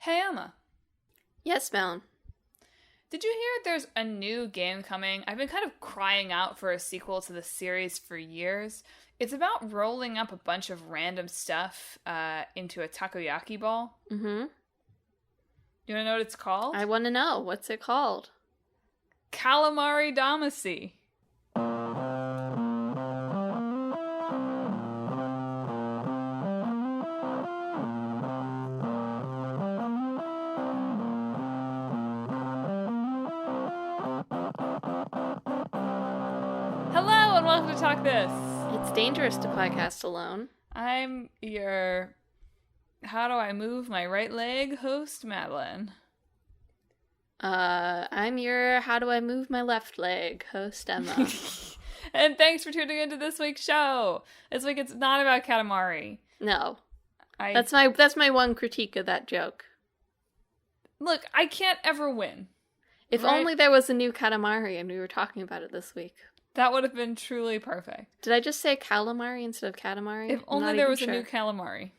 Hey Emma, Yes, Mel. did you hear there's a new game coming? I've been kind of crying out for a sequel to the series for years. It's about rolling up a bunch of random stuff into a takoyaki ball. Mm-hmm. You want to know what it's called? I want to know. What's it called? Calamari Damacy. Hello and welcome to Talk This. It's dangerous to podcast alone. I'm your How Do I Move My Right Leg host, Madelyn. I'm your How Do I Move My Left Leg host, Emma. And thanks for tuning into this week's show. This week it's not about Katamari. No. That's my one critique of that joke. Look, I can't ever win. If right? only there was a new Katamari and we were talking about it this week. That would have been truly perfect. Did I just say calamari instead of Katamari? If only there was a new Calamari.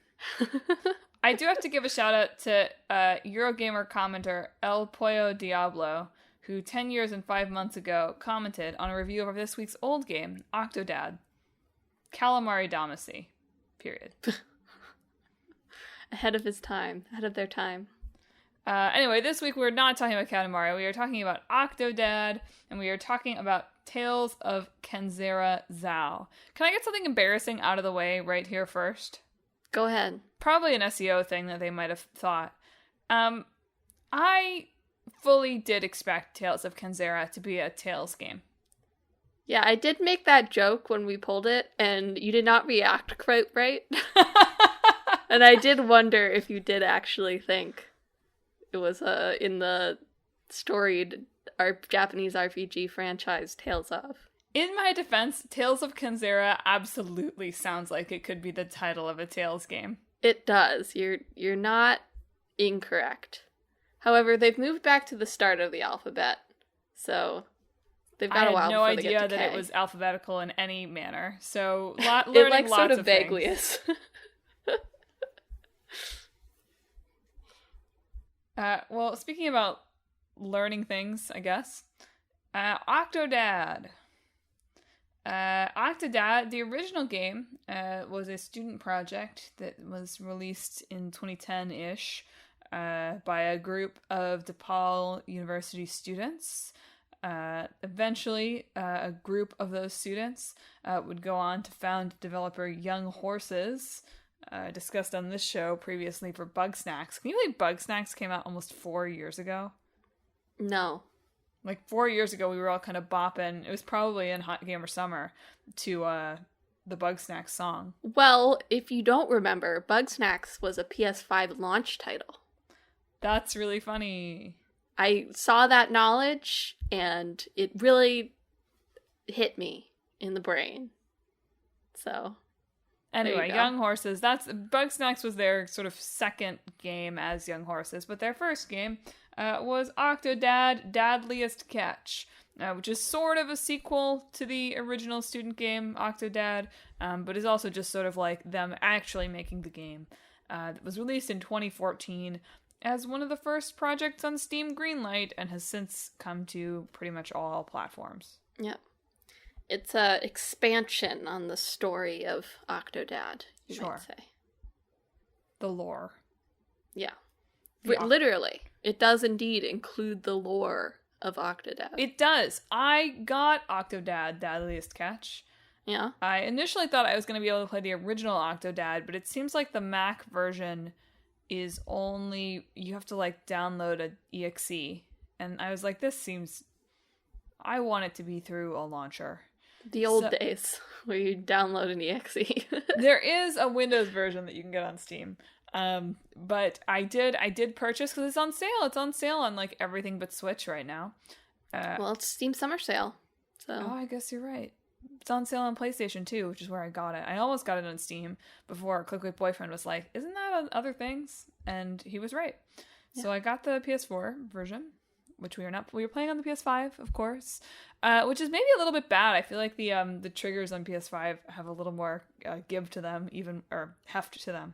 I do have to give a shout out to Eurogamer commenter El Pollo Diablo, who 10 years and 5 months ago commented on a review of this week's old game, Octodad. Calamari Damacy. Period. Ahead of his time. Ahead of their time. Anyway, this week we're not talking about Katamari. We are talking about Octodad, and we are talking about Tales of Kenzera Zau. Can I get something embarrassing out of the way right here first? Go ahead. Probably an SEO thing that they might have thought. I fully did expect Tales of Kenzera to be a Tales game. Yeah, I did make that joke when we pulled it, and you did not react quite right. And I did wonder if you did actually think it was in the storied Japanese RPG franchise Tales of. In my defense, Tales of Kenzera absolutely sounds like it could be the title of a Tales game. It does. You're not incorrect. However, they've moved back to the start of the alphabet, so they've got a while before they get to K. I had no idea that it was alphabetical in any manner. So learning it like lots sort of vaguely things. is. Well, speaking about learning things, I guess. Octodad. Octodad, the original game, was a student project that was released in 2010-ish by a group of DePaul University students. Eventually, a group of those students would go on to found developer Young Horses, discussed on this show previously for Bugsnax. Can you believe Bugsnax came out almost 4 years ago? No. Like 4 years ago, we were all kind of bopping. It was probably in Hot Gamer Summer to the Bugsnax song. Well, if you don't remember, Bugsnax was a PS5 launch title. That's really funny. I saw that knowledge, and it really hit me in the brain. So, anyway, Young Horses. Bugsnax was their sort of second game as Young Horses, but their first game was Octodad Dadliest Catch, which is sort of a sequel to the original student game Octodad, but is also just sort of like them actually making the game. It was released in 2014 as one of the first projects on Steam Greenlight and has since come to pretty much all platforms. Yep. It's a expansion on the story of Octodad, you might say. The lore. Yeah. Literally. It does indeed include the lore of Octodad. It does. I got Octodad Dadliest Catch. Yeah. I initially thought I was going to be able to play the original Octodad, but it seems like the Mac version is only, you have to like download an exe. And I was like, I want it to be through a launcher. The old days where you download an exe. There is a Windows version that you can get on Steam. But I did purchase because it's on sale. It's on sale on like everything but Switch right now. Well, it's Steam Summer Sale. So. Oh, I guess you're right. It's on sale on PlayStation too, which is where I got it. I almost got it on Steam before Clickbait Boyfriend was like, "Isn't that on other things?" And he was right. Yeah. So I got the PS4 version, which we were playing on the PS5, of course, which is maybe a little bit bad. I feel like the triggers on PS5 have a little more give to them, or heft to them,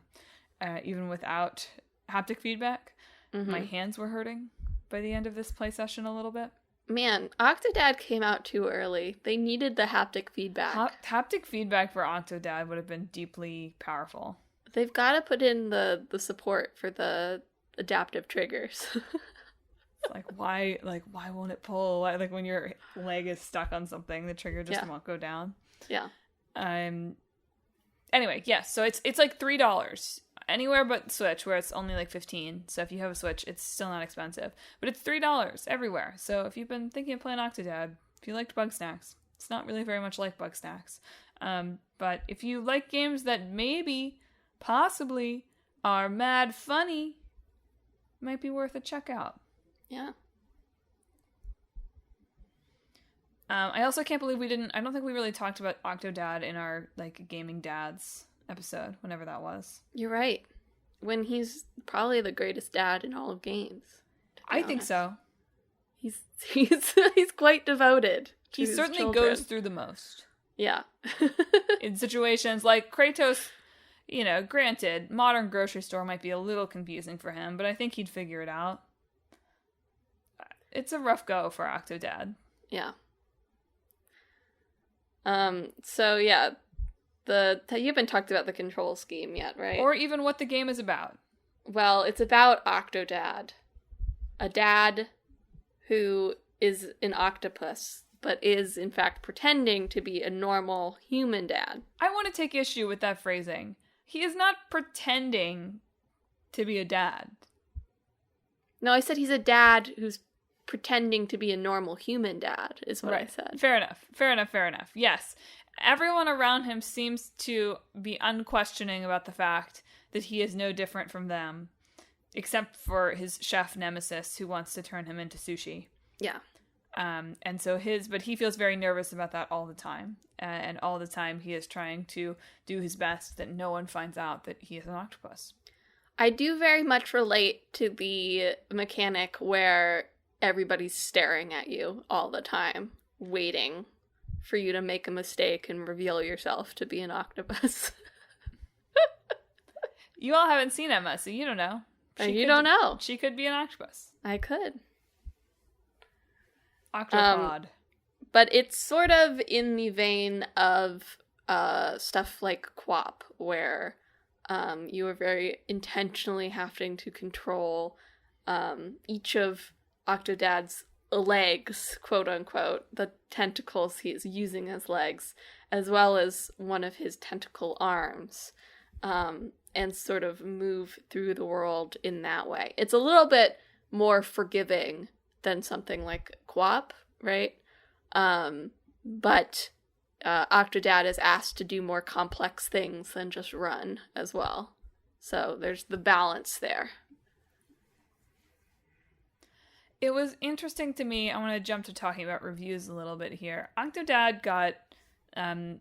even without haptic feedback. My hands were hurting by the end of this play session a little bit. Man, Octodad came out too early. They needed the haptic feedback. Haptic feedback for Octodad would have been deeply powerful. They've got to put in the support for the adaptive triggers. Why won't it pull? Like when your leg is stuck on something, the trigger just won't go down. Yeah. Anyway, yes, so it's like $3 anywhere but Switch, where it's only like $15. So if you have a Switch, it's still not expensive, but it's $3 everywhere. So if you've been thinking of playing Octodad, if you liked Bugsnax, it's not really very much like Bugsnax. But if you like games that maybe, possibly, are mad funny, might be worth a check out. Yeah. I also can't believe I don't think we really talked about Octodad in our, like, Gaming Dads episode, whenever that was. You're right. When he's probably the greatest dad in all of games. I think so. He's quite devoted. He certainly goes through the most. Yeah. In situations like Kratos, granted, modern grocery store might be a little confusing for him, but I think he'd figure it out. It's a rough go for Octodad. Yeah. So yeah, you haven't talked about the control scheme yet, right? Or even what the game is about. Well, it's about Octodad. A dad who is an octopus, but is in fact pretending to be a normal human dad. I want to take issue with that phrasing. He is not pretending to be a dad. No, I said he's a dad who's pretending to be a normal human dad, is what I said. Fair enough. Yes. Everyone around him seems to be unquestioning about the fact that he is no different from them, except for his chef nemesis who wants to turn him into sushi. Yeah. But he feels very nervous about that all the time. And all the time he is trying to do his best that no one finds out that he is an octopus. I do very much relate to the mechanic where everybody's staring at you all the time, waiting for you to make a mistake and reveal yourself to be an octopus. You all haven't seen Emma, so you don't know. You don't know. She could be an octopus. I could. Octopod. But it's sort of in the vein of stuff like QWOP, where you are very intentionally having to control each of Octodad's legs, quote unquote, the tentacles he is using as legs, as well as one of his tentacle arms, and sort of move through the world in that way. It's a little bit more forgiving than something like QWOP, right? But Octodad is asked to do more complex things than just run as well. So there's the balance there. It was interesting to me. I want to jump to talking about reviews a little bit here. Octodad got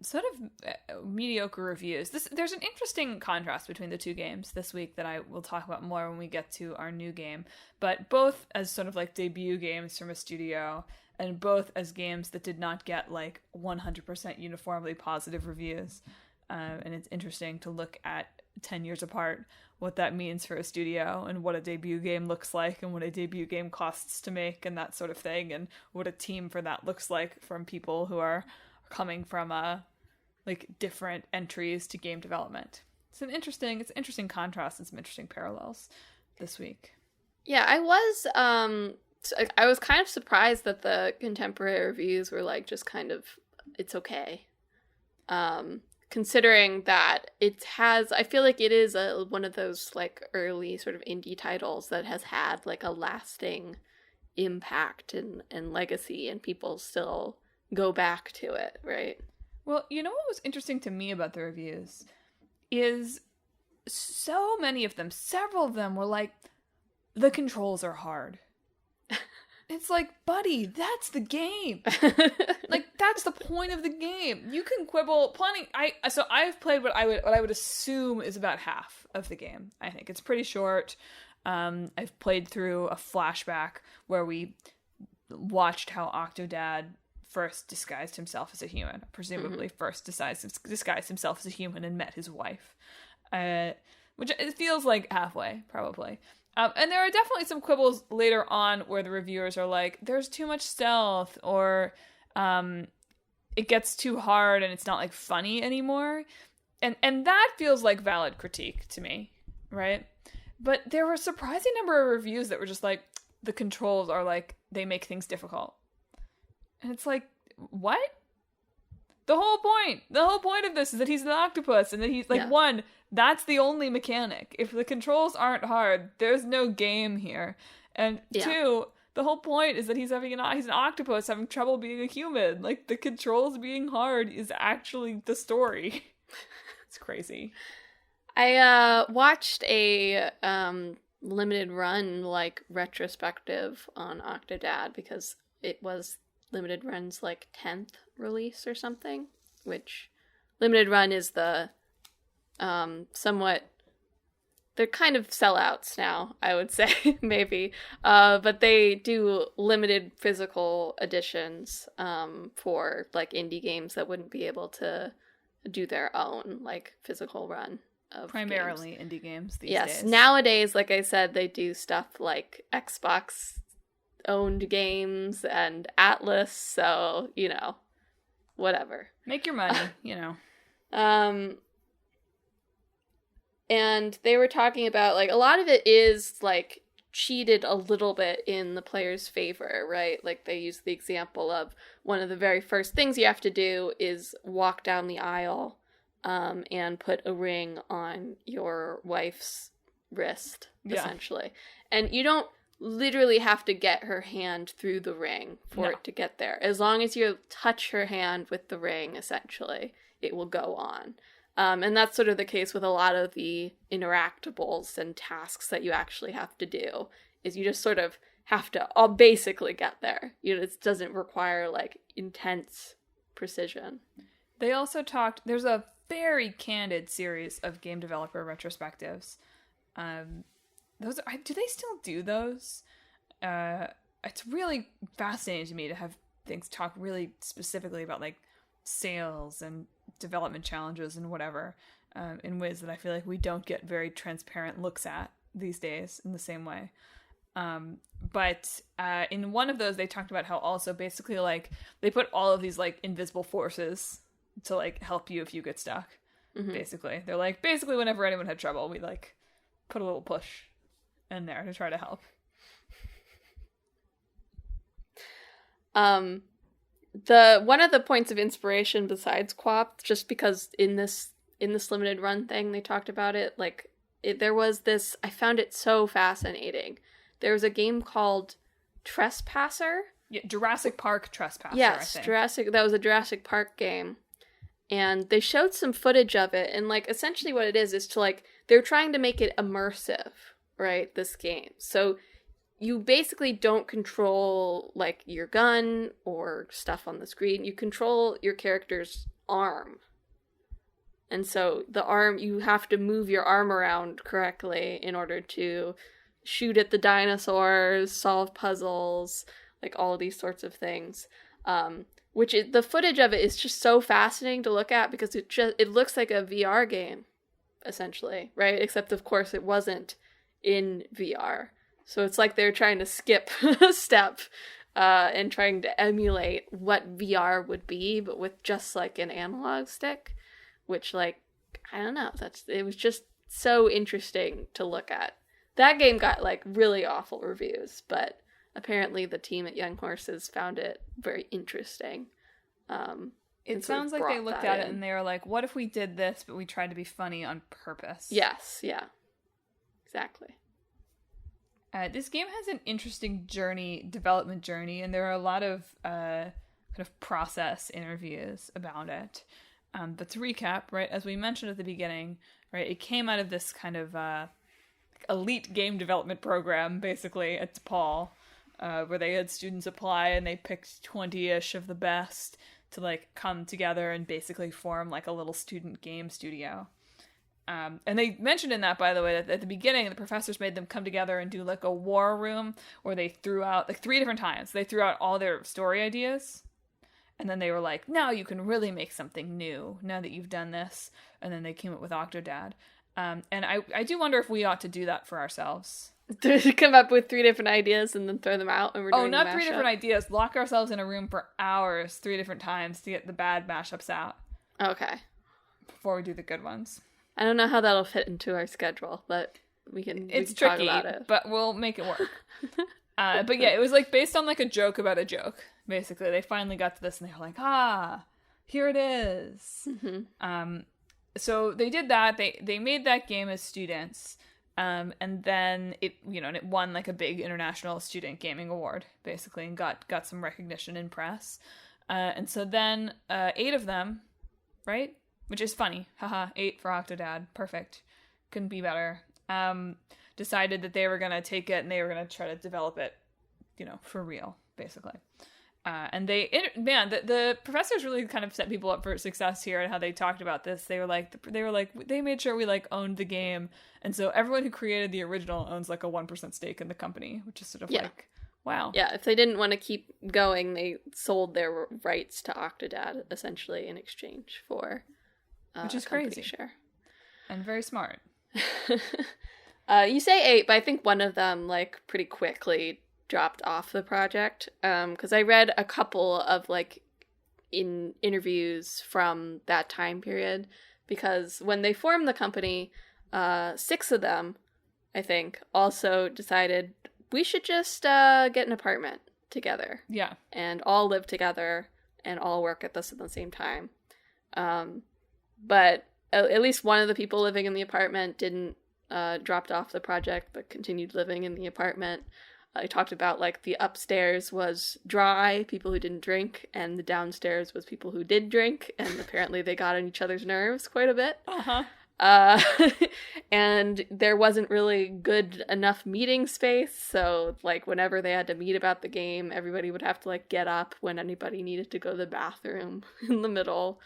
sort of mediocre reviews. There's an interesting contrast between the two games this week that I will talk about more when we get to our new game. But both as sort of like debut games from a studio, and both as games that did not get like 100% uniformly positive reviews. And it's interesting to look at 10 years apart what that means for a studio and what a debut game looks like and what a debut game costs to make and that sort of thing, and what a team for that looks like from people who are coming from like different entries to game development. It's an interesting contrast and some interesting parallels this week. Yeah, I was kind of surprised that the contemporary reviews were like just kind of, it's okay. Considering that I feel like it is one of those like early sort of indie titles that has had like a lasting impact and legacy, and people still go back to it, right? Well, you know what was interesting to me about the reviews is so many of them, several of them were like, the controls are hard. It's like, buddy, that's the game. Like, that's the point of the game. You can quibble plenty. So I've played what I would assume is about half of the game. I think it's pretty short. I've played through a flashback where we watched how Octodad first disguised himself as a human, presumably first disguised himself as a human and met his wife, which it feels like halfway, probably. And there are definitely some quibbles later on where the reviewers are like, there's too much stealth, or it gets too hard and it's not like funny anymore. And that feels like valid critique to me, right? But there were a surprising number of reviews that were just like, the controls are like, they make things difficult. And it's like, what? The whole point of this is that he's an octopus, and that he's like, one, that's the only mechanic. If the controls aren't hard, there's no game here. And two, the whole point is that he's an octopus having trouble being a human. Like, the controls being hard is actually the story. It's crazy. I watched a limited run, like, retrospective on Octodad, because it was limited run's, like, 10th release or something, which limited run is the somewhat, they're kind of sellouts now, I would say, maybe, but they do limited physical editions for, like, indie games that wouldn't be able to do their own, like, physical run of primarily games. Indie games these days. Yes, nowadays, like I said, they do stuff like Xbox owned games and Atlas, so, you know, whatever. Make your money, you know. And they were talking about, like, a lot of it is, like, cheated a little bit in the player's favor, right? Like, they use the example of one of the very first things you have to do is walk down the aisle and put a ring on your wife's wrist, essentially. And you don't literally have to get her hand through the ring for it to get there. As long as you touch her hand with the ring, essentially, it will go on. And that's sort of the case with a lot of the interactables and tasks that you actually have to do, is you just sort of have to all basically get there. You know, it doesn't require, like, intense precision. They also talked, there's a very candid series of game developer retrospectives. Do they still do those? It's really fascinating to me to have things talk really specifically about, like, sales and development challenges and whatever, in ways that I feel like we don't get very transparent looks at these days in the same way. But in one of those, they talked about how also basically, like, they put all of these, like, invisible forces to, like, help you if you get stuck. Mm-hmm. Basically, they're like, basically whenever anyone had trouble, we, like, put a little push in there to try to help. The one of the points of inspiration besides QWOP, just because in this limited run thing they talked about it, like, there was this, I found it so fascinating. There was a game called Trespasser. Yeah, Jurassic Park Trespasser. Yes, I think. That was a Jurassic Park game. And they showed some footage of it, and, like, essentially what it is to, like, they're trying to make it immersive, right, this game. So you basically don't control, like, your gun or stuff on the screen. You control your character's arm. And so the arm, you have to move your arm around correctly in order to shoot at the dinosaurs, solve puzzles, like, all of these sorts of things. The footage of it is just so fascinating to look at, because it looks like a VR game, essentially, right? Except, of course, it wasn't in VR. So it's like they're trying to skip a step and trying to emulate what VR would be, but with just, like, an analog stick, which, like, I don't know, it was just so interesting to look at. That game got, like, really awful reviews, but apparently the team at Young Horses found it very interesting. It sounds like they looked at it and they were like, what if we did this, but we tried to be funny on purpose? Yes, yeah. Exactly. This game has an interesting development journey, and there are a lot of kind of process interviews about it. But to recap, right, as we mentioned at the beginning, right, it came out of this kind of elite game development program, basically, at DePaul, where they had students apply and they picked 20-ish of the best to, like, come together and basically form, like, a little student game studio. And they mentioned in that, by the way, that at the beginning, the professors made them come together and do, like, a war room where they threw out, like, 3 different times, they threw out all their story ideas. And then they were like, now you can really make something new now that you've done this. And then they came up with Octodad. And I do wonder if we ought to do that for ourselves. To come up with 3 different ideas and then throw them out and we're doing not 3 different ideas. Lock ourselves in a room for hours 3 different times to get the bad mashups out. Okay. Before we do the good ones. I don't know how that'll fit into our schedule, but we can tricky, talk about it. But we'll make it work. But yeah, it was like based on like a joke about a joke. Basically, they finally got to this and they were like, here it is. Mm-hmm. So they did that. They made that game as students. And then it won like a big international student gaming award, basically, and got some recognition in press. And so then 8 of them, right? Which is funny. Haha, 8 for Octodad. Perfect. Couldn't be better. Decided that they were going to take it and they were going to try to develop it, for real, basically. And the professors really kind of set people up for success here and how they talked about this. They were like, they made sure we like owned the game. And so everyone who created the original owns like a 1% stake in the company, which is sort of like, wow. Yeah, if they didn't want to keep going, they sold their rights to Octodad essentially in exchange for which is crazy. Share. And very smart. You say 8, but I think one of them like pretty quickly dropped off the project, because I read a couple of like in interviews from that time period, because when they formed the company, 6 of them, I think, also decided we should just get an apartment together, and all live together and all work at this at the same time. But at least one of the people living in the apartment didn't dropped off the project but continued living in the apartment. I talked about like the upstairs was dry, people who didn't drink, and the downstairs was people who did drink, and apparently they got on each other's nerves quite a bit. And there wasn't really good enough meeting space, so like whenever they had to meet about the game, everybody would have to like get up when anybody needed to go to the bathroom in the middle.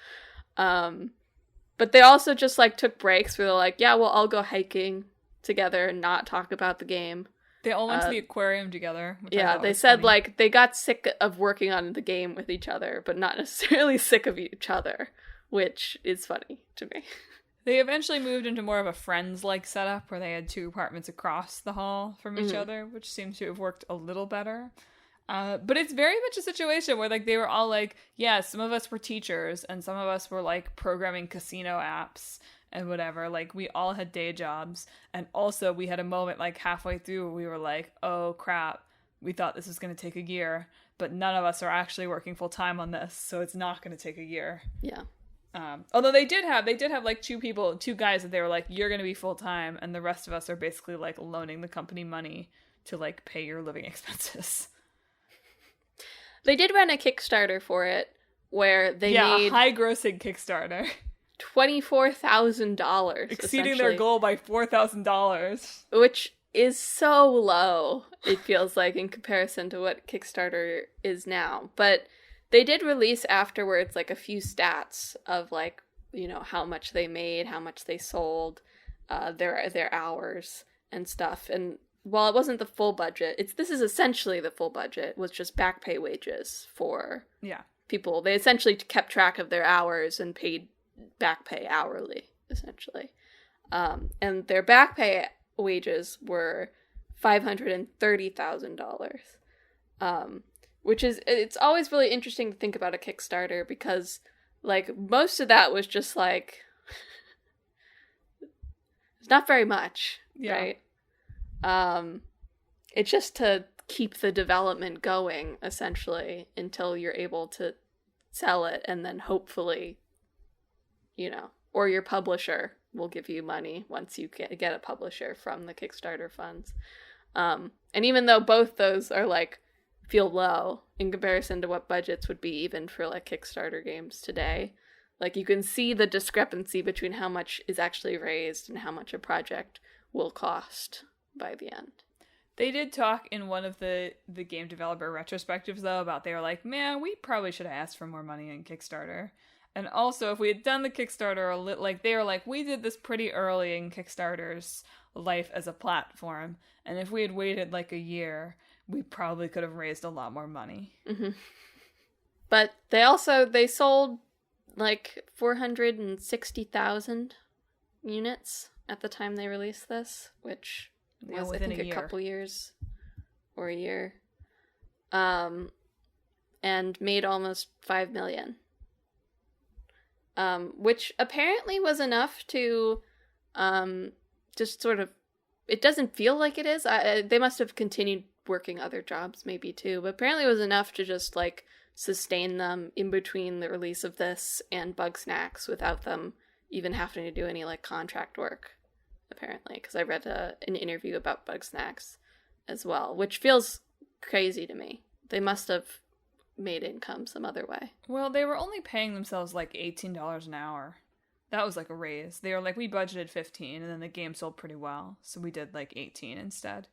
But they also just like took breaks where they're like, yeah, we'll all go hiking together and not talk about the game. They all went to the aquarium together. They said funny. Like they got sick of working on the game with each other, but not necessarily sick of each other, which is funny to me. They eventually moved into more of a friends-like setup where they had 2 apartments across the hall from each other, which seems to have worked a little better. But it's very much a situation where like they were all like, yeah, some of us were teachers and some of us were like programming casino apps and whatever. Like we all had day jobs, and also we had a moment like halfway through where we were like, oh crap, we thought this was going to take a year, but none of us are actually working full time on this, so it's not going to take a year. Although they did have like 2 guys that they were like, you're going to be full time, and the rest of us are basically like loaning the company money to like pay your living expenses. They did run a Kickstarter for it where they made a high-grossing Kickstarter. $24,000. Exceeding their goal by $4,000. Which is so low, it feels like, in comparison to what Kickstarter is now. But they did release afterwards like a few stats of like, how much they made, how much they sold, their hours and stuff. And while it wasn't the full budget, this is essentially the full budget, was just back pay wages for people. They essentially kept track of their hours and paid back pay hourly, essentially. And their back pay wages were $530,000, which is, it's always really interesting to think about a Kickstarter because, like, most of that was just, like, it's not very much, right? It's just to keep the development going, essentially, until you're able to sell it, and then hopefully, or your publisher will give you money once you get a publisher from the Kickstarter funds. And even though both those are, like, feel low in comparison to what budgets would be even for, like, Kickstarter games today, like, you can see the discrepancy between how much is actually raised and how much a project will cost by the end. They did talk in one of the game developer retrospectives, though, about they were like, man, we probably should have asked for more money in Kickstarter. And also, if we had done the Kickstarter they were like, we did this pretty early in Kickstarter's life as a platform, and if we had waited like a year, we probably could have raised a lot more money. Mm-hmm. But they sold like 460,000 units at the time they released this, which Yeah, was, I within think, a year. couple years or a year. And made almost $5 million. Which apparently was enough to just sort of, it doesn't feel like it is. They must have continued working other jobs maybe too, but apparently it was enough to just like sustain them in between the release of this and Bugsnax without them even having to do any like contract work, apparently, because I read an interview about Bugsnax as well, which feels crazy to me. They must have made income some other way. Well, they were only paying themselves like $18 an hour. That was like a raise. They were like, we budgeted 15, and then the game sold pretty well, so we did like 18 instead.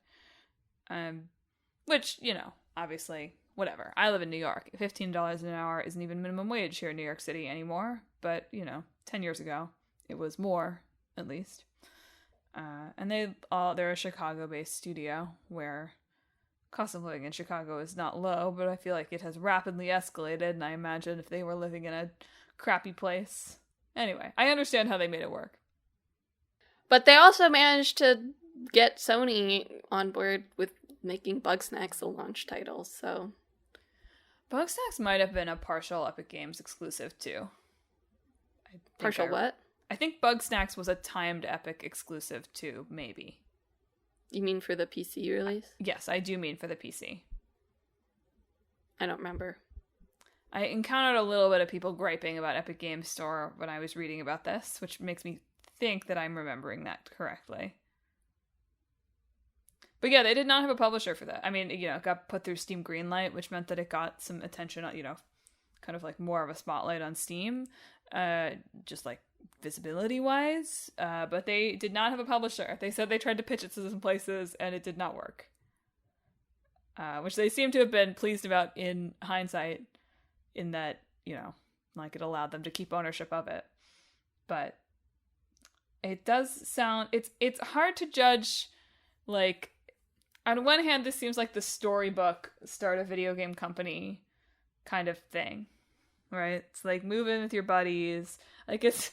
Which, you know, obviously, whatever. I live in New York. $15 an hour isn't even minimum wage here in New York City anymore, but, you know, 10 years ago, it was more, at least. And they're a Chicago-based studio where cost of living in Chicago is not low, but I feel like it has rapidly escalated, and I imagine if they were living in a crappy place. Anyway, I understand how they made it work. But they also managed to get Sony on board with making Bugsnax a launch title, so... Bugsnax might have been a partial Epic Games exclusive, too. Partial what? I think Bugsnax was a timed Epic exclusive, too, maybe. You mean for the PC release? Yes, I do mean for the PC. I don't remember. I encountered a little bit of people griping about Epic Games Store when I was reading about this, which makes me think that I'm remembering that correctly. But yeah, they did not have a publisher for that. I mean, you know, it got put through Steam Greenlight, which meant that it got some attention, you know, kind of like more of a spotlight on Steam, just like visibility-wise. But they did not have a publisher. They said they tried to pitch it to some places, and it did not work. Which they seem to have been pleased about in hindsight, in that, you know, like it allowed them to keep ownership of it. But it does sound, it's hard to judge, like, on one hand, this seems like the storybook start a video game company kind of thing, right? It's like move in with your buddies. Like it's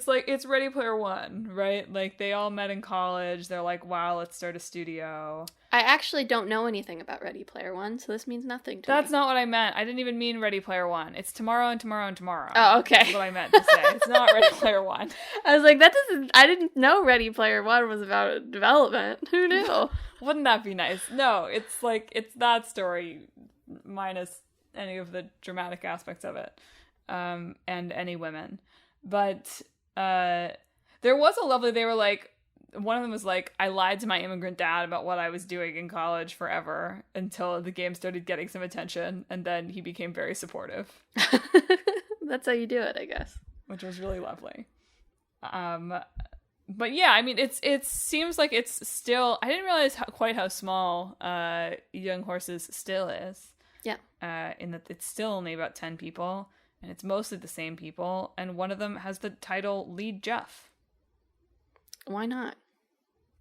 like it's Ready Player One, right? Like they all met in college. They're like, wow, let's start a studio. I actually don't know anything about Ready Player One, so this means nothing to me. That's not what I meant. I didn't even mean Ready Player One. It's tomorrow and tomorrow and tomorrow. Oh, okay. That's what I meant to say. It's not Ready Player One. I was like, I didn't know Ready Player One was about development. Who knew? Wouldn't that be nice? No, it's like, it's that story minus any of the dramatic aspects of it. And any women. But there was a lovely, they were like, one of them was like, I lied to my immigrant dad about what I was doing in college forever until the game started getting some attention, and then he became very supportive. That's how you do it, I guess. Which was really lovely. But yeah, I mean, it seems like it's still, I didn't realize quite how small Young Horses still is. Yeah. In that it's still only about 10 people, and it's mostly the same people, and one of them has the title Lead Jeff. Why not?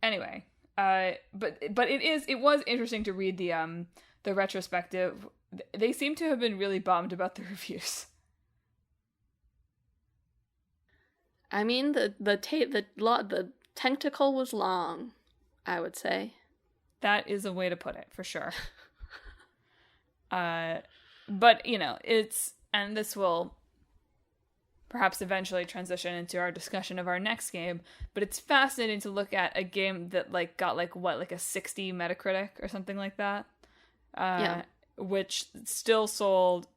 Anyway, but it was interesting to read the retrospective. They seem to have been really bummed about the reviews. I mean, the tentacle was long, I would say. That is a way to put it, for sure. But, you know, and this will perhaps eventually transition into our discussion of our next game, but it's fascinating to look at a game that, like, got, like, what, like a 60 Metacritic or something like that? Yeah. Which still sold,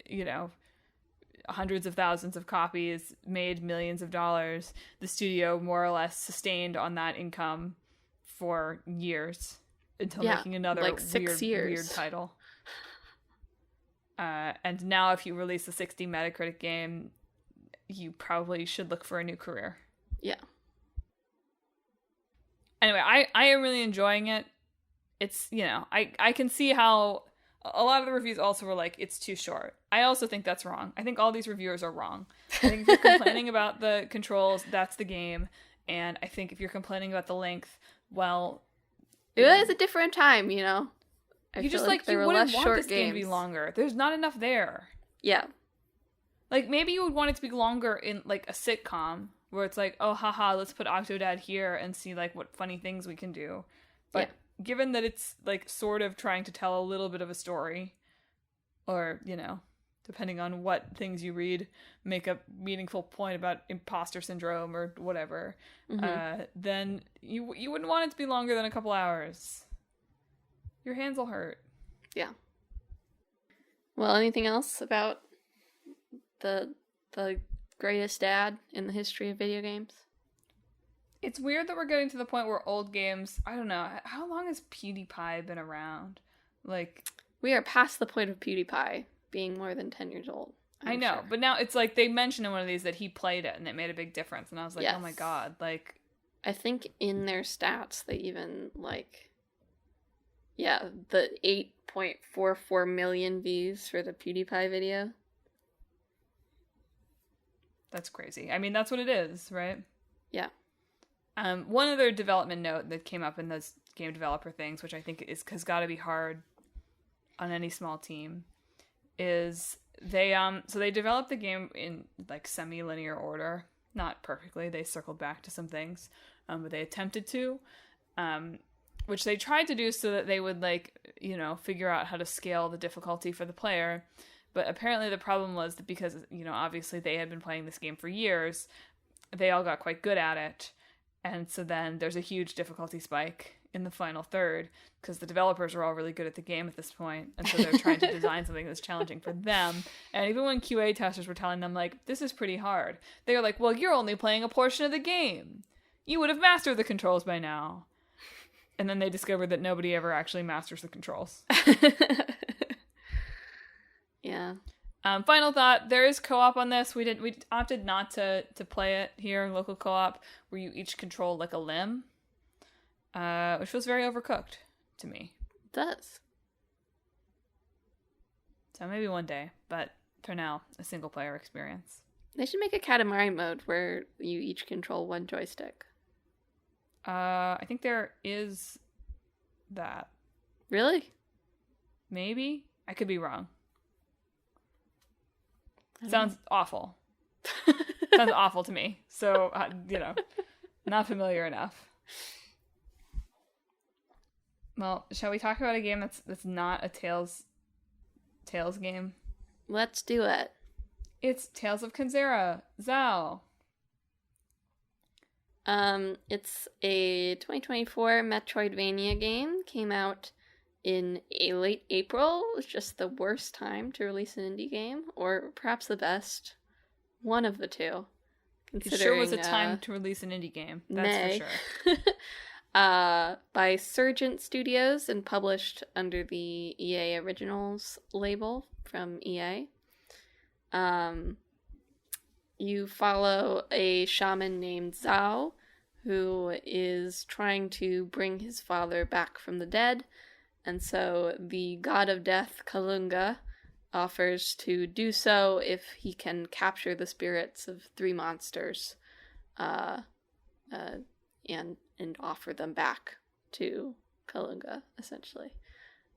you know, hundreds of thousands of copies, made millions of dollars. The studio more or less sustained on that income for years until making another like 6 years. Weird title. And now if you release a 60 Metacritic game, you probably should look for a new career. Yeah. Anyway, I am really enjoying it. It's, you know, I can see how a lot of the reviews also were like, it's too short. I also think that's wrong. I think all these reviewers are wrong. I think if you're complaining about the controls, that's the game. And I think if you're complaining about the length, well... It was a different time, you know? You just, like, you wouldn't want this game to be longer. There's not enough there. Yeah. Like, maybe you would want it to be longer in, like, a sitcom where it's like, oh, haha, let's put Octodad here and see, like, what funny things we can do. But given that it's, like, sort of trying to tell a little bit of a story, or, you know, depending on what things you read, make a meaningful point about imposter syndrome or whatever, then you wouldn't want it to be longer than a couple hours. Your hands will hurt. Yeah. Well, anything else about the greatest dad in the history of video games? It's weird that we're getting to the point where old games, I don't know, how long has PewDiePie been around? Like, we are past the point of PewDiePie being more than 10 years old. I know, sure. But now it's like they mentioned in one of these that he played it and it made a big difference, and I was like, oh my god, like, I think in their stats they even, like, the 8.44 million views for the PewDiePie video. That's crazy. I mean, that's what it is, right? Yeah. One other development note that came up in those game developer things, which I think has got to be hard on any small team, is they developed the game in, like, semi-linear order. Not perfectly. They circled back to some things, but they attempted to, which they tried to do so that they would, like, you know, figure out how to scale the difficulty for the player. But apparently the problem was that because, you know, obviously they had been playing this game for years, they all got quite good at it. And so then there's a huge difficulty spike in the final third because the developers are all really good at the game at this point. And so they're trying to design something that's challenging for them. And even when QA testers were telling them, like, this is pretty hard, they were like, well, you're only playing a portion of the game. You would have mastered the controls by now. And then they discovered that nobody ever actually masters the controls. Yeah. Final thought, there is co-op on this. We opted not to play it here, local co-op, where you each control, like, a limb, which was very overcooked to me. It does. So maybe one day, but for now, a single player experience. They should make a Katamari mode where you each control one joystick. I think there is that. Really? Maybe? I could be wrong. Sounds awful. Sounds awful to me. So, you know, not familiar enough. Well, shall we talk about a game that's not a Tales game? Let's do it. It's Tales of Kenzera, Zau. It's a 2024 Metroidvania game. Came out in late April. It was just the worst time to release an indie game, or perhaps the best. One of the two. It sure was a time to release an indie game. That's for sure. By Surgent Studios and published under the EA Originals label from EA. You follow a shaman named Zau, who is trying to bring his father back from the dead, and so the god of death, Kalunga, offers to do so if he can capture the spirits of 3 monsters, and offer them back to Kalunga, essentially.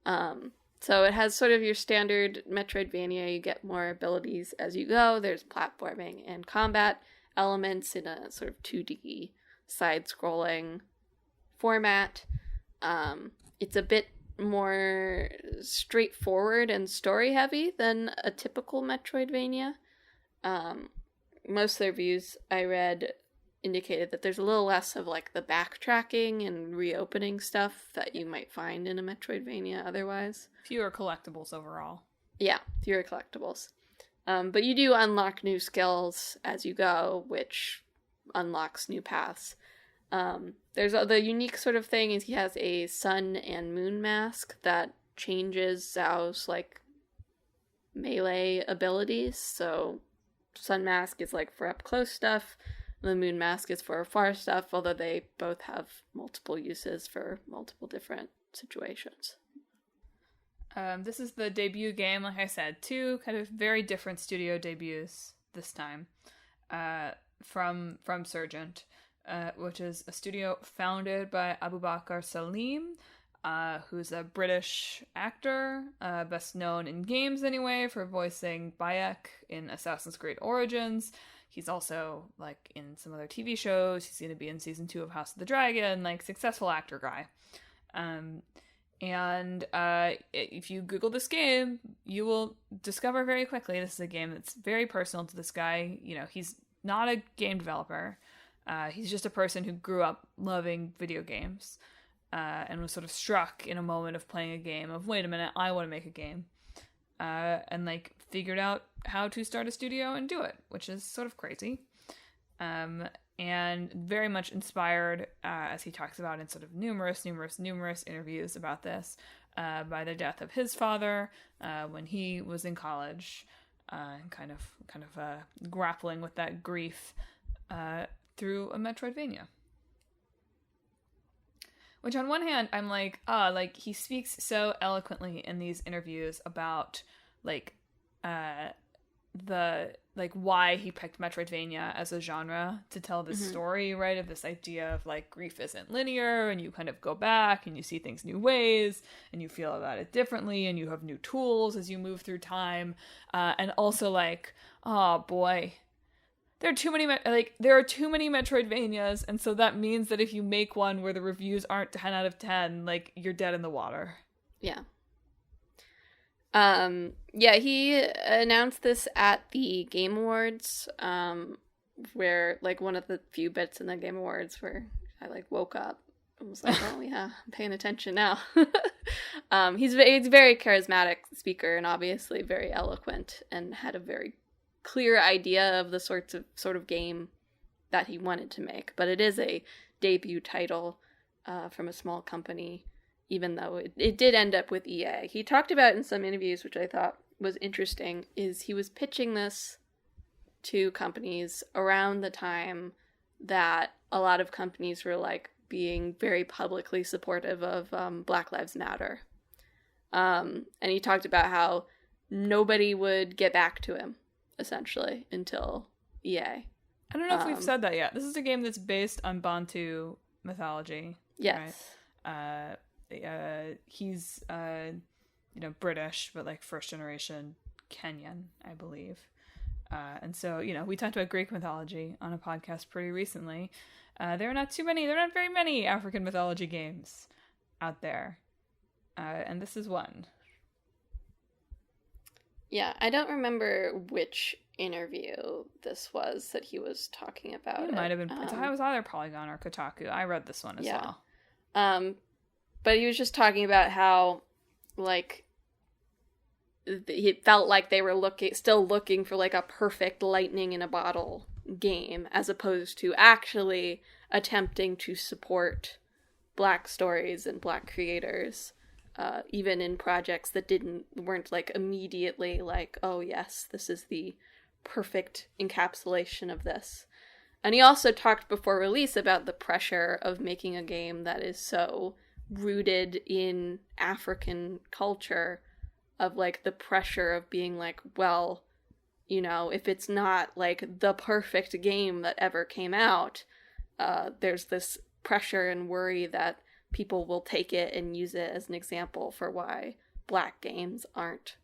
So it has sort of your standard Metroidvania. You get more abilities as you go. There's platforming and combat elements in a sort of 2D side-scrolling format. It's a bit more straightforward and story-heavy than a typical Metroidvania. Most of the reviews I read indicated that there's a little less of, like, the backtracking and reopening stuff that you might find in a Metroidvania otherwise. Fewer collectibles overall. Yeah, fewer collectibles. But you do unlock new skills as you go, which unlocks new paths. There's the unique sort of thing is he has a sun and moon mask that changes Zau's, like, melee abilities. So sun mask is, like, for up close stuff. The moon mask is for far stuff, although they both have multiple uses for multiple different situations. This is the debut game, like I said, 2 kind of very different studio debuts this time from Surgent, which is a studio founded by Abubakar Salim, who's a British actor, best known in games anyway for voicing Bayek in Assassin's Creed Origins. He's also, like, in some other TV shows. He's going to be in season 2 of House of the Dragon, like, successful actor guy. And if you Google this game, you will discover very quickly this is a game that's very personal to this guy. You know, he's not a game developer. He's just a person who grew up loving video games and was sort of struck in a moment of playing a game of, wait a minute, I want to make a game. And, like, figured out how to start a studio and do it, which is sort of crazy. And very much inspired, as he talks about in sort of numerous interviews about this, by the death of his father when he was in college, and kind of grappling with that grief through a Metroidvania. Which on one hand, I'm like, he speaks so eloquently in these interviews about, like, why he picked Metroidvania as a genre to tell this story, right? Of this idea of, like, grief isn't linear, and you kind of go back and you see things new ways, and you feel about it differently, and you have new tools as you move through time. And also, like, oh boy, there are too many Metroidvanias, and so that means that if you make one where the reviews aren't 10 out of 10, like, you're dead in the water. Yeah. He announced this at the Game Awards, where, like, one of the few bits in the Game Awards where I, like, woke up and was like, oh yeah, I'm paying attention now. He's a very charismatic speaker and obviously very eloquent, and had a very clear idea of the sort of game that he wanted to make. But it is a debut title from a small company, even though it did end up with EA. He talked about in some interviews, which I thought was interesting, is he was pitching this to companies around the time that a lot of companies were, like, being very publicly supportive of Black Lives Matter. And he talked about how nobody would get back to him, essentially, until EA. I don't know if we've said that yet. This is a game that's based on Bantu mythology. Yes. Right? He's British, but, like, first generation Kenyan, I believe. And so, we talked about Greek mythology on a podcast pretty recently. There are not very many African mythology games out there. And this is one. Yeah, I don't remember which interview this was that he was talking about. It might have been. It was either Polygon or Kotaku. I read this one as well. But he was just talking about how, like, he felt like they were still looking for, like, a perfect lightning in a bottle game, as opposed to actually attempting to support Black stories and Black creators. Even in projects that weren't like immediately like, oh yes, this is the perfect encapsulation of this. And he also talked before release about the pressure of making a game that is so rooted in African culture, of, like, the pressure of being like, well, if it's not, like, the perfect game that ever came out, there's this pressure and worry that people will take it and use it as an example for why Black games aren't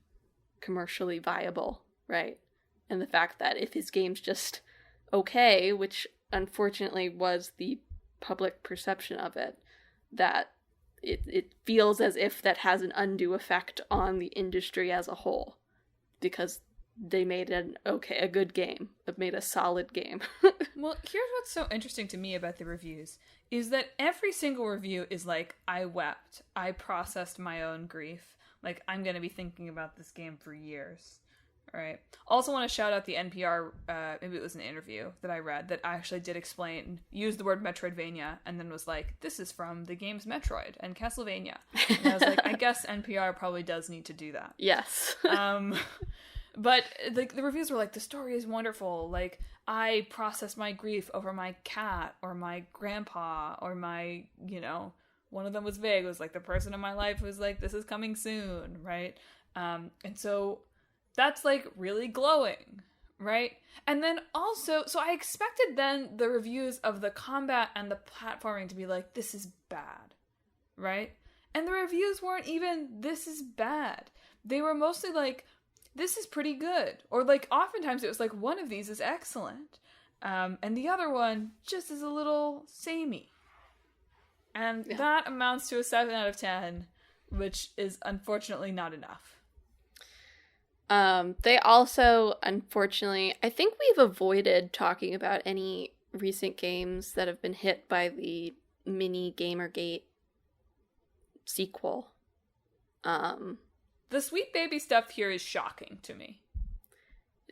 commercially viable, right? And the fact that if his game's just okay, which unfortunately was the public perception of it, that it feels as if that has an undue effect on the industry as a whole, because they made a good game. They've made a solid game. Well, here's what's so interesting to me about the reviews, is that every single review is like, I wept, I processed my own grief, like, I'm going to be thinking about this game for years, right? Also want to shout out the NPR, maybe it was an interview that I read, that actually did use the word Metroidvania, and then was like, this is from the games Metroid and Castlevania. And I was like, I guess NPR probably does need to do that. Yes. But the reviews were like, the story is wonderful. Like, I processed my grief over my cat or my grandpa or my, one of them was vague. It was like the person in my life was like, this is coming soon, right? And so that's, like, really glowing, right? And then also, so I expected then the reviews of the combat and the platforming to be like, this is bad, right? And the reviews weren't even, this is bad. They were mostly like, this is pretty good. Or, like, oftentimes it was like, one of these is excellent. And the other one just is a little samey. And that amounts to a 7 out of 10, which is unfortunately not enough. They also, unfortunately, I think we've avoided talking about any recent games that have been hit by the mini Gamergate sequel. The Sweet Baby stuff here is shocking to me.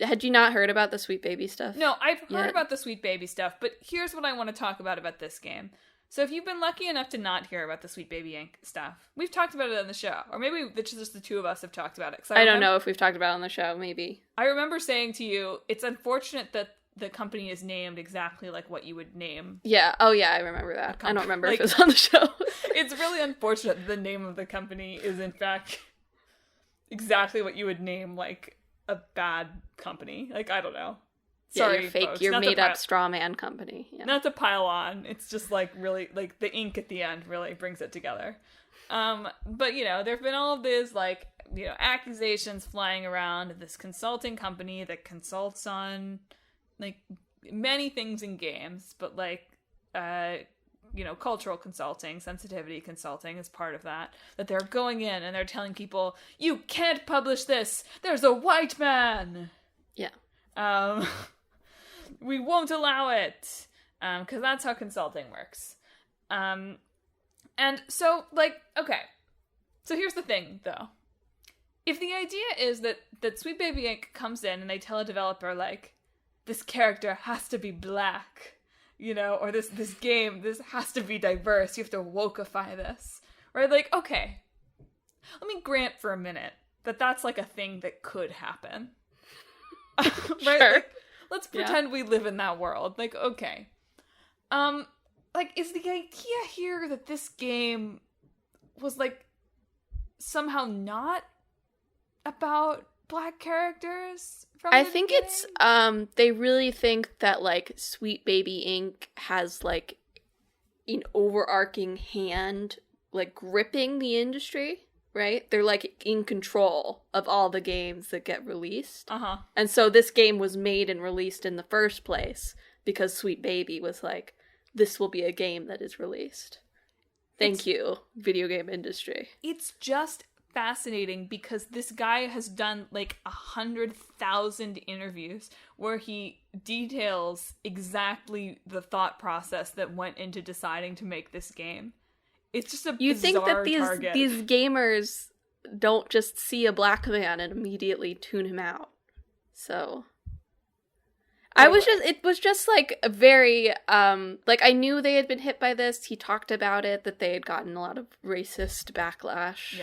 Had you not heard about the Sweet Baby stuff? No, I've heard about the Sweet Baby stuff, but here's what I want to talk about this game. So if you've been lucky enough to not hear about the Sweet Baby Inc. stuff, we've talked about it on the show. Or maybe it's just the two of us have talked about it. I don't know if we've talked about it on the show, maybe. I remember saying to you, it's unfortunate that the company is named exactly like what you would name. Yeah, oh yeah, I remember that. I don't remember if it was on the show. It's really unfortunate that the name of the company is in fact exactly what you would name, like, a bad company. Like, I don't know. Sorry, your fake, folks. your made-up straw man company. Yeah. Not to pile on. It's just, like, really, like, the ink at the end really brings it together. But, you know, there have been all of these, like, you know, accusations flying around of this consulting company that consults on, like, many things in games, but, like, you know, cultural consulting, sensitivity consulting is part of that they're going in and they're telling people, you can't publish this! There's a white man! Yeah. We won't allow it! Because that's how consulting works. And so, like, okay. So here's the thing, though. If the idea is that Sweet Baby Inc. comes in and they tell a developer, like, this character has to be black, you know, or this game, this has to be diverse, you have to wokeify this. Right? Like, okay. Let me grant for a minute that that's, like, a thing that could happen. Right? Sure. Like, let's pretend we live in that world. Like, okay. Like, is the idea here that this game was, like, somehow not about black characters from I the think beginning? it's, they really think that, like, Sweet Baby Inc. has, like, an overarching hand, like, gripping the industry, right? They're, like, in control of all the games that get released. Uh-huh. And so this game was made and released in the first place because Sweet Baby was like, this will be a game that is released. Thank you, video game industry. It's just fascinating because this guy has done like 100,000 interviews where he details exactly the thought process that went into deciding to make this game. It's just a bizarre You think that target. these gamers don't just see a black man and immediately tune him out. So it was just like a very, like, I knew they had been hit by this. He talked about it, that they had gotten a lot of racist backlash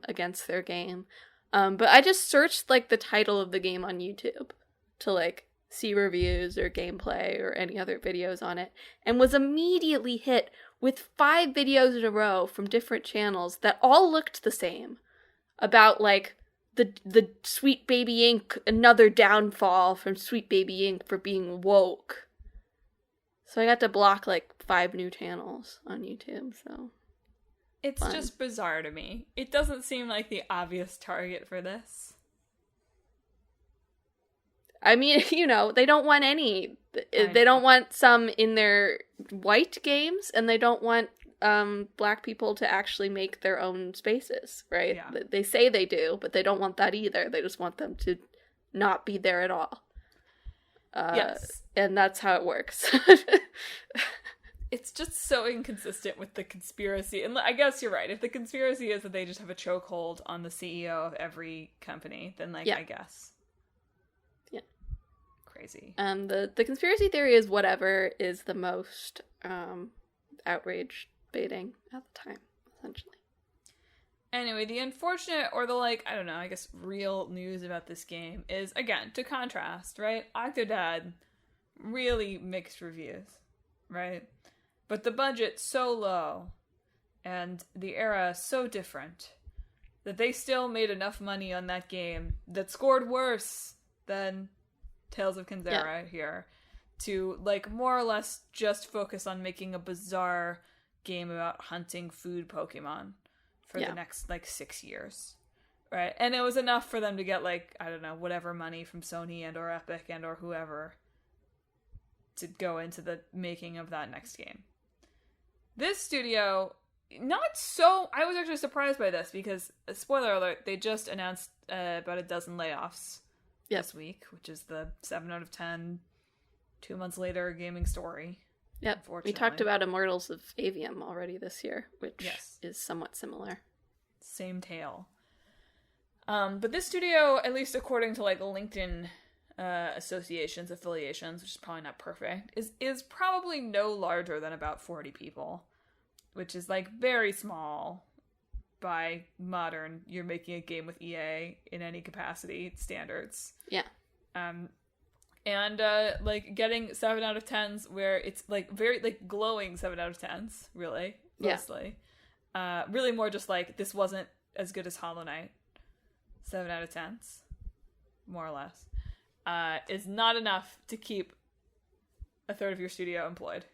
against their game. But I just searched, like, the title of the game on YouTube to, like, see reviews or gameplay or any other videos on it, and was immediately hit with 5 videos in a row from different channels that all looked the same about, like, the Sweet Baby Inc., another downfall from Sweet Baby Inc. for being woke. So I got to block, like, 5 new channels on YouTube, so... It's just bizarre to me. It doesn't seem like the obvious target for this. I mean, you know, they don't want any. They don't want some in their white games, and they don't want black people to actually make their own spaces, right? Yeah. They say they do, but they don't want that either. They just want them to not be there at all. Yes. And that's how it works. It's just so inconsistent with the conspiracy. And I guess you're right. If the conspiracy is that they just have a chokehold on the CEO of every company, then, like, I guess. Yeah. Crazy. The conspiracy theory is whatever is the most outrage baiting at the time, essentially. Anyway, the unfortunate, or the, like, I don't know, I guess real news about this game is, again, to contrast, right? Octodad, really mixed reviews, right? But the budget so low, and the era so different, that they still made enough money on that game that scored worse than Tales of Kenzera here, to, like, more or less just focus on making a bizarre game about hunting food Pokemon for the next, like, 6 years. Right, and it was enough for them to get, like, I don't know, whatever money from Sony and or Epic and or whoever to go into the making of that next game. This studio, not so... I was actually surprised by this because, spoiler alert, they just announced about a dozen layoffs this week, which is the 7 out of 10, 2 months later gaming story. Yep, we talked about Immortals of Avium already this year, which is somewhat similar. Same tale. But this studio, at least according to, like, LinkedIn affiliations, which is probably not perfect, is probably no larger than about 40 people, which is, like, very small by modern, you're making a game with EA in any capacity standards. Yeah. And, like, getting 7 out of 10s where it's, like, very, like, glowing 7 out of 10s, really, mostly. Yeah. Really more just, like, this wasn't as good as Hollow Knight. 7 out of 10s, more or less, is not enough to keep a third of your studio employed.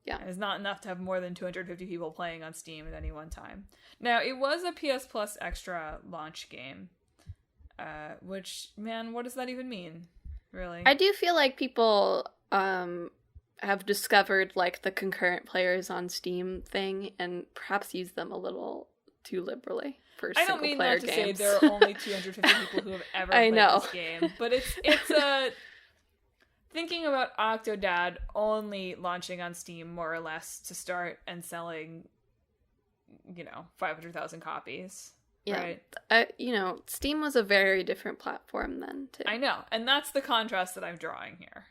Yeah. It's not enough to have more than 250 people playing on Steam at any one time. Now, it was a PS Plus Extra launch game, which, man, what does that even mean, really? I do feel like people have discovered, like, the concurrent players on Steam thing and perhaps use them a little too liberally for single-player games. I don't mean that to say there are only 250 people who have ever played this game, but it's a... Thinking about Octodad only launching on Steam, more or less, to start and selling, 500,000 copies. Yeah. Right? Steam was a very different platform then, too. I know, and that's the contrast that I'm drawing here.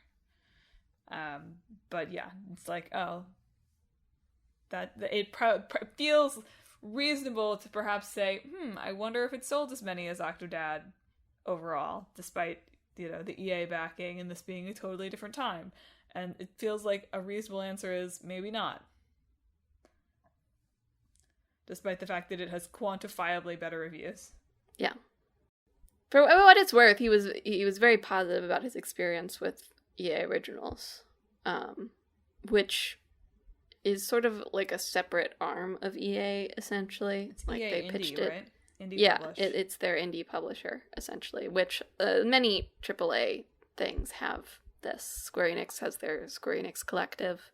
But yeah, it's like, that it feels reasonable to perhaps say, I wonder if it sold as many as Octodad overall, despite, the EA backing and this being a totally different time. And it feels like a reasonable answer is maybe not. Despite the fact that it has quantifiably better reviews. Yeah. For what it's worth, he was very positive about his experience with EA Originals, which is sort of like a separate arm of EA, essentially. It's like EA they pitched Indie, it. Right? Indie yeah, publish. It's their indie publisher, essentially, which many AAA things have this. Square Enix has their Square Enix Collective,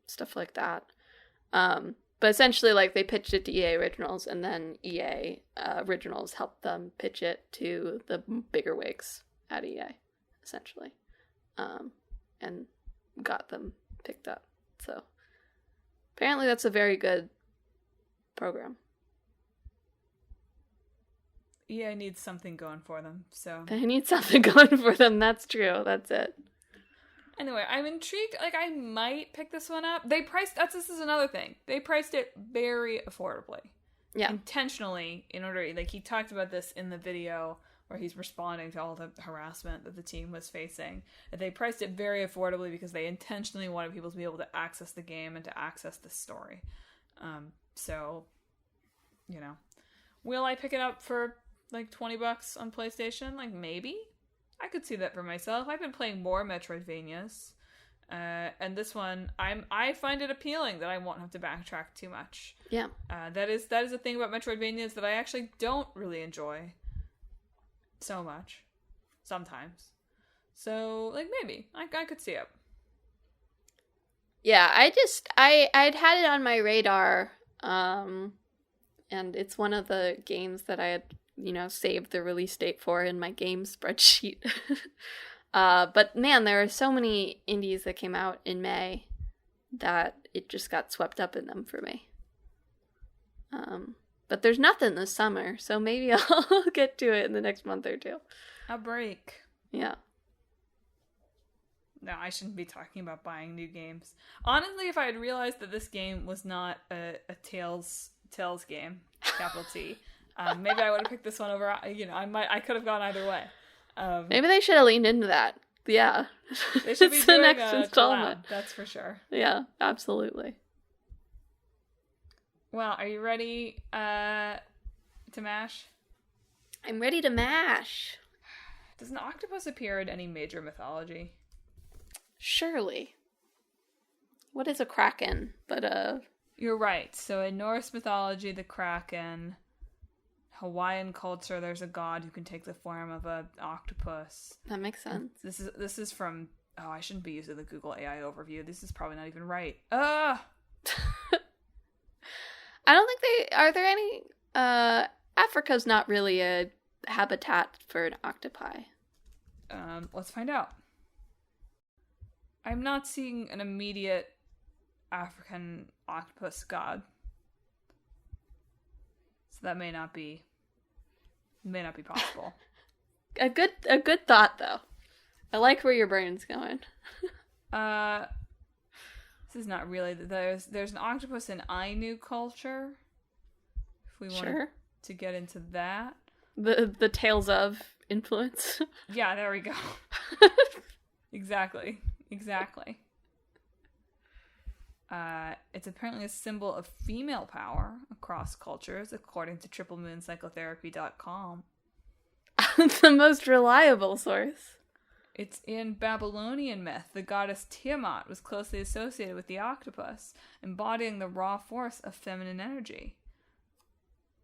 stuff like that. But essentially, like, they pitched it to EA Originals, and then EA Originals helped them pitch it to the bigger wigs at EA, essentially, and got them picked up. So apparently that's a very good program. EA needs something going for them, so... They need something going for them, that's true, that's it. Anyway, I'm intrigued, like, I might pick this one up. This is another thing. They priced it very affordably. Yeah. Intentionally, in order, like, he talked about this in the video where he's responding to all the harassment that the team was facing. They priced it very affordably because they intentionally wanted people to be able to access the game and to access the story. So, will I pick it up for, like, $20 on PlayStation? Like, maybe? I could see that for myself. I've been playing more Metroidvanias, and this one, I find it appealing that I won't have to backtrack too much. Yeah. That is a thing about Metroidvanias that I actually don't really enjoy so much, sometimes. So, like, maybe I could see it. Yeah, I'd had it on my radar, and it's one of the games that I had, saved the release date for in my game spreadsheet. But man, there are so many indies that came out in May that it just got swept up in them for me. But there's nothing this summer, so maybe I'll get to it in the next month or two. A break. Yeah. No, I shouldn't be talking about buying new games. Honestly, if I had realized that this game was not a Tales game, capital T, maybe I would have picked this one over. I could have gone either way. Maybe they should have leaned into that. Yeah, they should be doing the next installment. Collab, that's for sure. Yeah, absolutely. Well, are you ready to mash? I'm ready to mash. Does an octopus appear in any major mythology? Surely. What is a kraken but a You're right. So in Norse mythology, the Kraken, Hawaiian culture, there's a god who can take the form of an octopus. That makes sense. This is from... Oh, I shouldn't be using the Google AI overview. This is probably not even right. I don't think are there any... Africa's not really a habitat for an octopi. Let's find out. I'm not seeing an immediate African octopus god. So that may not be possible. A good thought though. I like where your brain's going. This is not really there's an octopus in Ainu culture. If we want to get into that. The Tales of influence. Yeah, there we go. Exactly. It's apparently a symbol of female power across cultures, according to triplemoonpsychotherapy.com. The most reliable source. It's in Babylonian myth. The goddess Tiamat was closely associated with the octopus, embodying the raw force of feminine energy.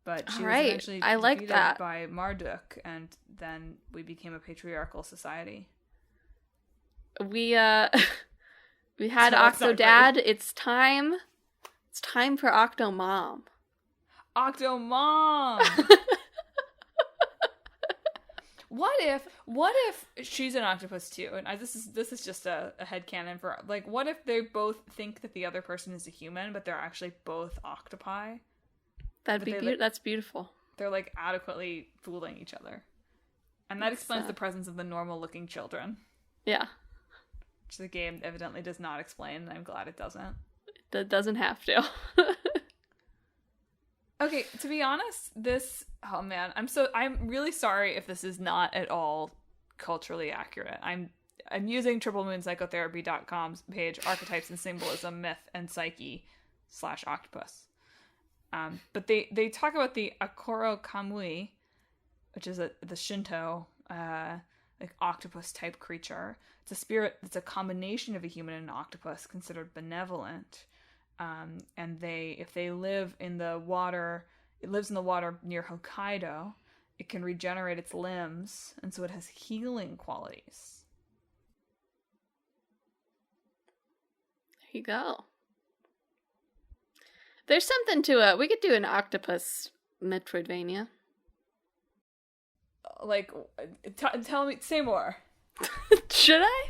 But she was eventually defeated by Marduk, and then we became a patriarchal society. We had Octodad. It's time for Octomom. Octomom! What if she's an octopus too? And this is just a headcanon for, like, what if they both think that the other person is a human, but they're actually both octopi? That's beautiful. They're like adequately fooling each other. And that explains the presence of the normal looking children. Yeah. Which the game evidently does not explain, and I'm glad it doesn't. It doesn't have to. Okay, to be honest, oh man, I'm really sorry if this is not at all culturally accurate. I'm using triplemoonpsychotherapy.com's page, Archetypes and Symbolism, Myth and Psyche /octopus. But they talk about the Akoro Kamui, which is the Shinto like octopus type creature. It's a spirit that's a combination of a human and an octopus, considered benevolent. And if they live in the water, it lives in the water near Hokkaido. It can regenerate its limbs, and so it has healing qualities. There you go. There's something to it. We could do an octopus Metroidvania. Like, tell me, say more. Should I?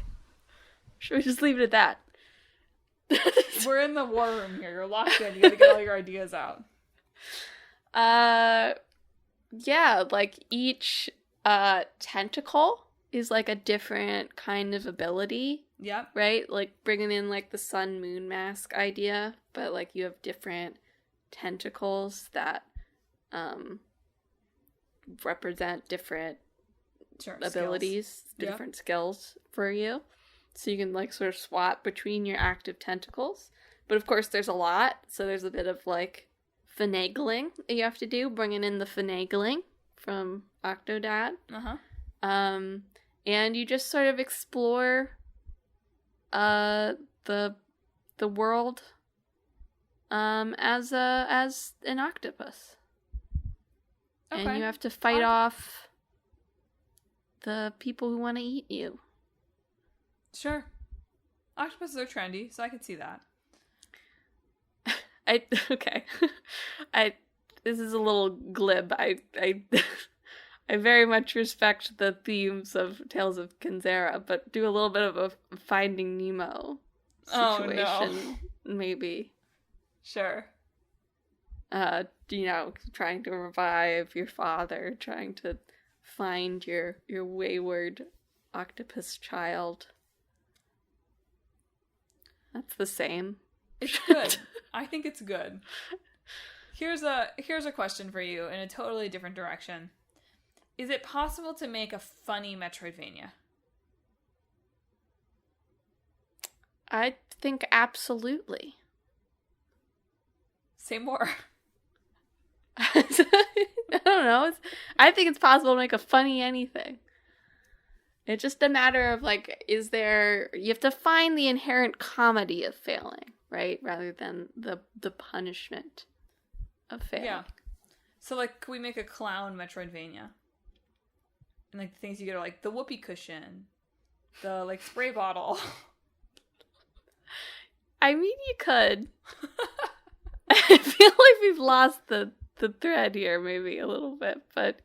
Should we just leave it at that? We're in the war room here. You're locked in. You gotta get all your ideas out. Yeah, like each tentacle is like a different kind of ability. Yep. Right? Like bringing in like the sun moon mask idea, but like you have different tentacles that represent different abilities, different skills for you. So you can like sort of swap between your active tentacles. But of course there's a lot, so there's a bit of like finagling that you have to do, bringing in the finagling from Octodad. Uh-huh. And you just sort of explore the world as an octopus. Okay. And you have to fight off the people who want to eat you. Sure. Octopuses are trendy, so I could see that. Okay. This is a little glib. I very much respect the themes of Tales of Kenzera, but do a little bit of a Finding Nemo situation, oh, no. Maybe. Sure. Trying to revive your father, trying to find your wayward octopus child. That's the same. It's good. I think it's good. Here's a question for you in a totally different direction. Is it possible to make a funny Metroidvania? I think absolutely. Say more. I don't know. I think it's possible to make a funny anything. It's just a matter of, like, you have to find the inherent comedy of failing, right? Rather than the punishment of failing. Yeah. So, like, can we make a clown Metroidvania? And, like, the things you get are, like, the whoopee cushion, the, like, spray bottle. I mean, you could. I feel like we've lost the thread here maybe a little bit, but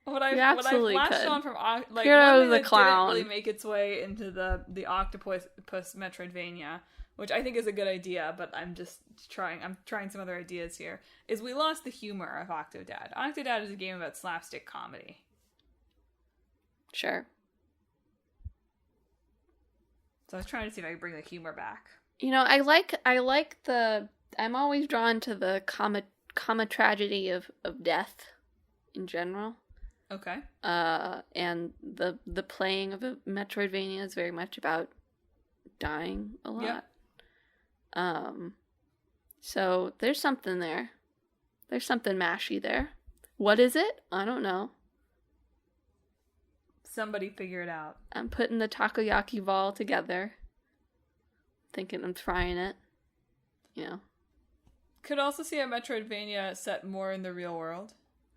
What I flashed on from, like, Hero one the thing that clown didn't really make its way into the Octopus Metroidvania, which I think is a good idea, but I'm trying some other ideas here, is we lost the humor of Octodad. Octodad is a game about slapstick comedy. Sure. So I was trying to see if I could bring the humor back. You know, I'm always drawn to the comma tragedy of death in general. Okay. And the playing of a Metroidvania is very much about dying a lot. Yep. So there's something there. There's something mashy there. What is it? I don't know. Somebody figure it out. I'm putting the takoyaki ball together. Thinking I'm trying it. You know. Could also see a Metroidvania set more in the real world,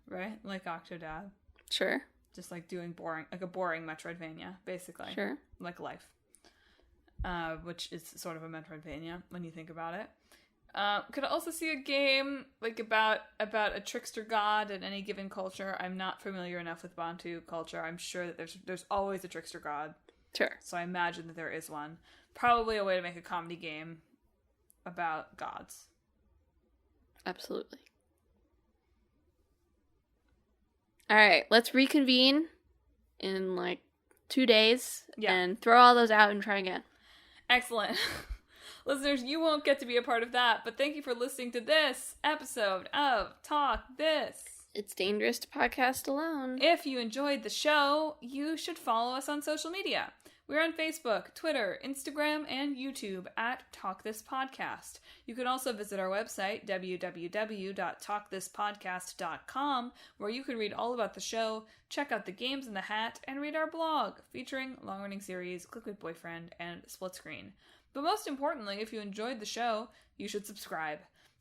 right? Like Octodad. Sure. Just like doing a boring Metroidvania, basically. Sure. Like life. Which is sort of a Metroidvania when you think about it. Could also see a game like about a trickster god in any given culture. I'm not familiar enough with Bantu culture. I'm sure that there's always a trickster god. Sure. So I imagine that there is one. Probably a way to make a comedy game about gods. Absolutely. All right, let's reconvene in like 2 days and throw all those out and try again. Excellent. Listeners, you won't get to be a part of that, but thank you for listening to this episode of Talk This. It's dangerous to podcast alone. If you enjoyed the show, you should follow us on social media. We're on Facebook, Twitter, Instagram, and YouTube at Talk This Podcast. You can also visit our website, www.talkthispodcast.com, where you can read all about the show, check out the games in the hat, and read our blog, featuring long-running series, Click with Boyfriend, and Split Screen. But most importantly, if you enjoyed the show, you should subscribe.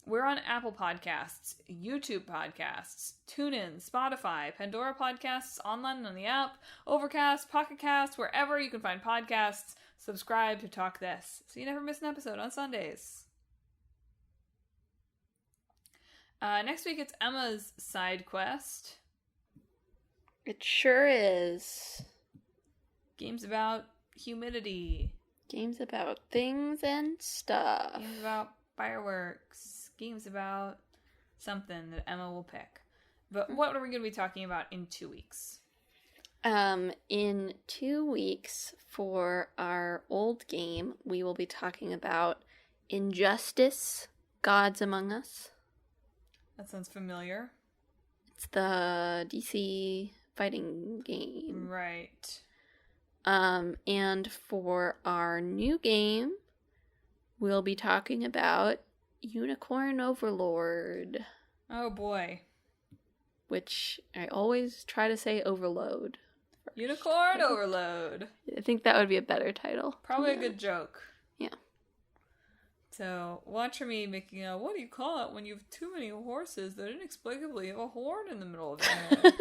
We're on Apple Podcasts, YouTube Podcasts, TuneIn, Spotify, Pandora Podcasts, online on the app, Overcast, Pocket Cast, wherever you can find podcasts. Subscribe to Talk This, so you never miss an episode on Sundays. Next week, it's Emma's side quest. It sure is. Games about humidity. Games about things and stuff. Games about fireworks. Games about something that Emma will pick. But what are we going to be talking about in 2 weeks? In 2 weeks, for our old game, we will be talking about Injustice, Gods Among Us. That sounds familiar. It's the DC fighting game. Right. And for our new game, we'll be talking about Unicorn Overlord. Oh boy. Which I always try to say Overload. Unicorn Overload. I think that would be a better title. Probably a good joke. Yeah. So, watch for me making a, what do you call it when you have too many horses that inexplicably have a horn in the middle of it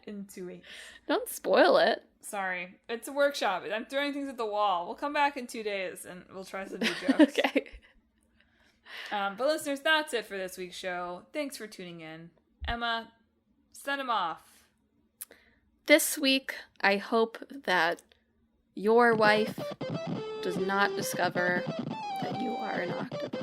in 2 weeks. Don't spoil it. Sorry. It's a workshop. I'm throwing things at the wall. We'll come back in 2 days and we'll try some new jokes. Okay. But listeners, that's it for this week's show. Thanks for tuning in. Emma, send him off. This week, I hope that your wife does not discover that you are an octopus.